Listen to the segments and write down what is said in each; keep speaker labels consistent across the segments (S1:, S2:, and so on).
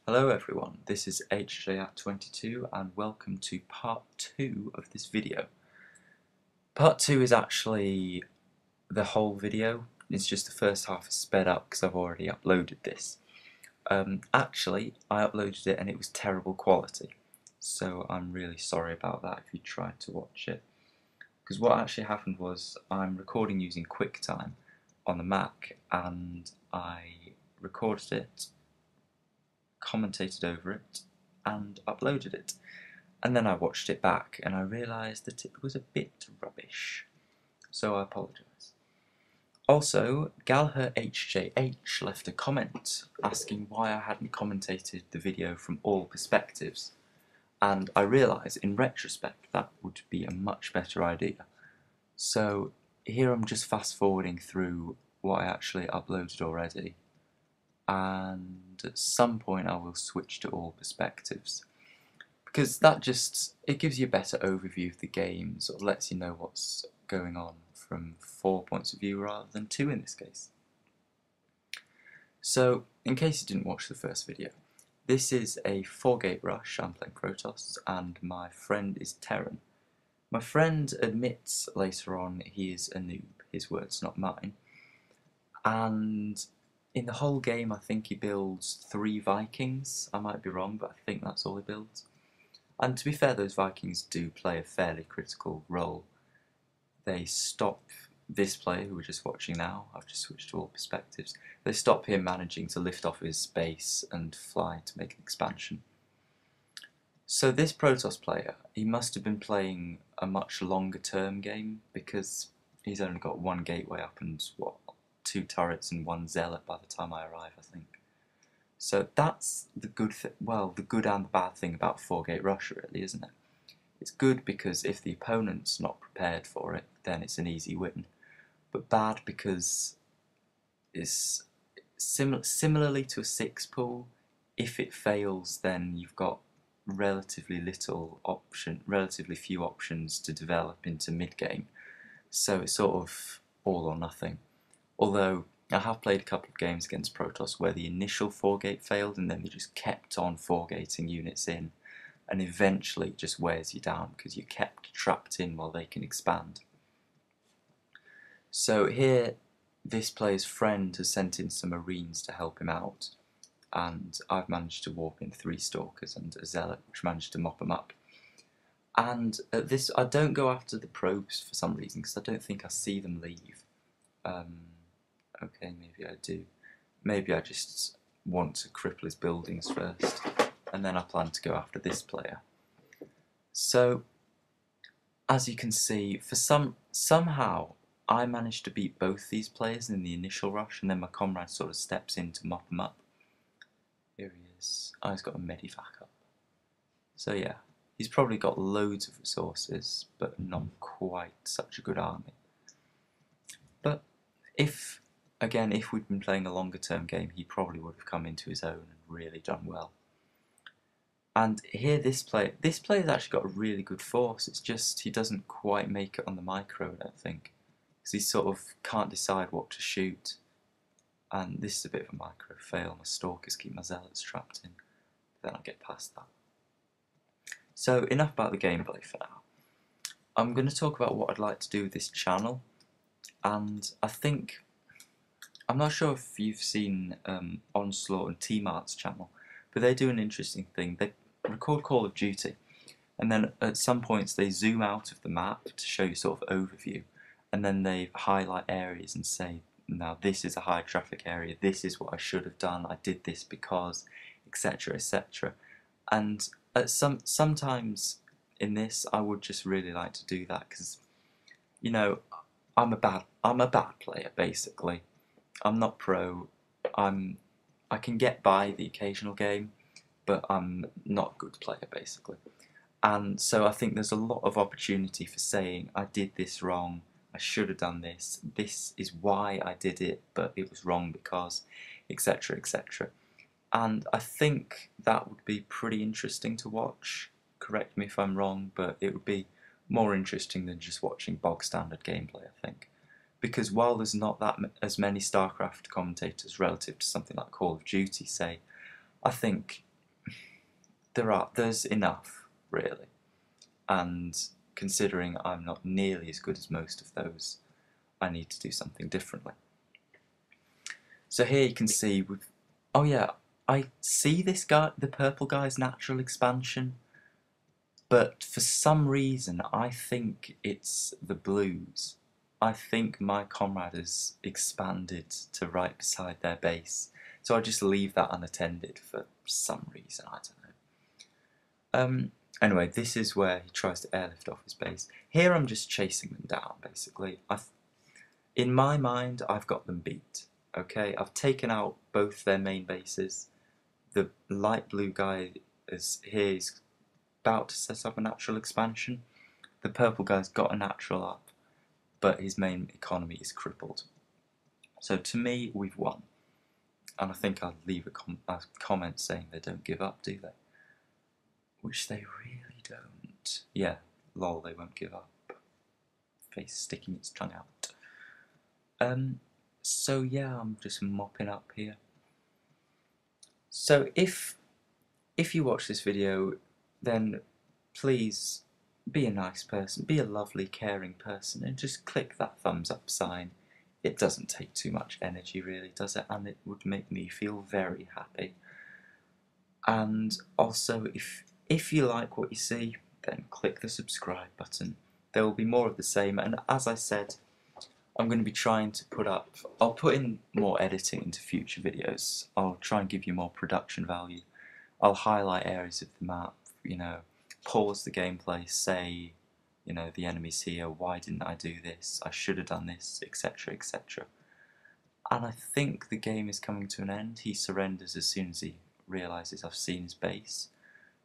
S1: Hello everyone, this is Hjat22 and welcome to part 2 of this video. Part 2 is actually the whole video, it's just the first half is sped up because I've already uploaded this. Actually, I uploaded it and it was terrible quality, so I'm really sorry about that if you tried to watch it. Because what actually happened was I'm recording using QuickTime on the Mac and I recorded it, commentated over it and uploaded it, and then I watched it back and I realised that it was a bit rubbish, so I apologise. Also, Hjat22 left a comment asking why I hadn't commentated the video from all perspectives, and I realise in retrospect that would be a much better idea. So here I'm just fast forwarding through what I actually uploaded already, and at some point I will switch to all perspectives, because it gives you a better overview of the game, sort of lets you know what's going on from 4 points of view rather than 2 in this case. So, in case you didn't watch the first video, this is a 4-gate rush. I'm playing Protoss and my friend is Terran. My friend admits later on he is a noob, his words not mine, and in the whole game I think he builds 3 Vikings. I might be wrong, but I think that's all he builds. And to be fair, those Vikings do play a fairly critical role. They stop this player who we're just watching now, I've just switched to all perspectives, they stop him managing to lift off his base and fly to make an expansion. So this Protoss player, he must have been playing a much longer term game, because he's only got 1 gateway up and what, 2 turrets and 1 zealot by the time I arrive, I think. So that's the good the good and the bad thing about 4-gate rush, really, isn't it? It's good because if the opponent's not prepared for it, then it's an easy win. But bad because it's similarly to a 6 pool, if it fails then you've got relatively few options to develop into mid-game. So it's sort of all or nothing. Although I have played a couple of games against Protoss where the initial 4-gate failed and then they just kept on 4-gating units in, and eventually it just wears you down because you're kept trapped in while they can expand. So here, this player's friend has sent in some Marines to help him out, and I've managed to warp in 3 Stalkers and a Zealot, which managed to mop them up. And at this, I don't go after the probes for some reason, because I don't think I see them leave. Okay, maybe I do. Maybe I just want to cripple his buildings first, and then I plan to go after this player. So, as you can see, somehow I managed to beat both these players in the initial rush, and then my comrade sort of steps in to mop them up. Here he is. Oh, he's got a medivac up. So yeah, he's probably got loads of resources, but not quite such a good army. But if we'd been playing a longer term game, he probably would have come into his own and really done well. And here this player's actually got a really good force, it's just he doesn't quite make it on the micro, I don't think. Because he sort of can't decide what to shoot. And this is a bit of a micro fail, my Stalkers keep my Zealots trapped in. Then I'll get past that. So enough about the gameplay for now. I'm going to talk about what I'd like to do with this channel. And I'm not sure if you've seen Onslaught and T-Mart's channel, but they do an interesting thing. They record Call of Duty, and then at some points they zoom out of the map to show you sort of overview, and then they highlight areas and say, now this is a high traffic area, this is what I should have done, I did this because, etc, etc. And sometimes in this I would just really like to do that, because, you know, I'm a bad player basically. I'm not pro. I can get by the occasional game, but I'm not a good player basically. And so I think there's a lot of opportunity for saying I did this wrong, I should have done this, this is why I did it, but it was wrong because, etc, etc. And I think that would be pretty interesting to watch. Correct me if I'm wrong, but it would be more interesting than just watching bog standard gameplay, I think. Because while there's not as many Starcraft commentators relative to something like Call of Duty, say, I think there's enough, really. And considering I'm not nearly as good as most of those, I need to do something differently. So here you can see oh yeah, I see this guy, the purple guy's natural expansion, but for some reason I think it's the blues. I think my comrade has expanded to right beside their base, so I'll just leave that unattended for some reason, I don't know. Anyway, this is where he tries to airlift off his base. Here I'm just chasing them down, basically. In my mind, I've got them beat. Okay, I've taken out both their main bases. The light blue guy he's about to set up a natural expansion. The purple guy's got a natural up, but his main economy is crippled. So to me, we've won. And I think I'll leave a comment saying they don't give up, do they? Which they really don't. Yeah, lol, they won't give up. Face sticking its tongue out. So yeah, I'm just mopping up here. So if you watch this video, then please be a nice person, be a lovely, caring person, and just click that thumbs up sign. It doesn't take too much energy, really, does it? And it would make me feel very happy. And also, if you like what you see, then click the subscribe button. There will be more of the same, and as I said, I'm going to be trying to I'll put in more editing into future videos. I'll try and give you more production value. I'll highlight areas of the map, you know, pause the gameplay, say, you know, the enemy's here, why didn't I do this, I should have done this, etc, etc. And I think the game is coming to an end. He surrenders as soon as he realises I've seen his base.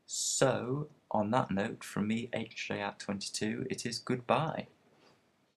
S1: So, on that note, from me, Hjat22, it is goodbye.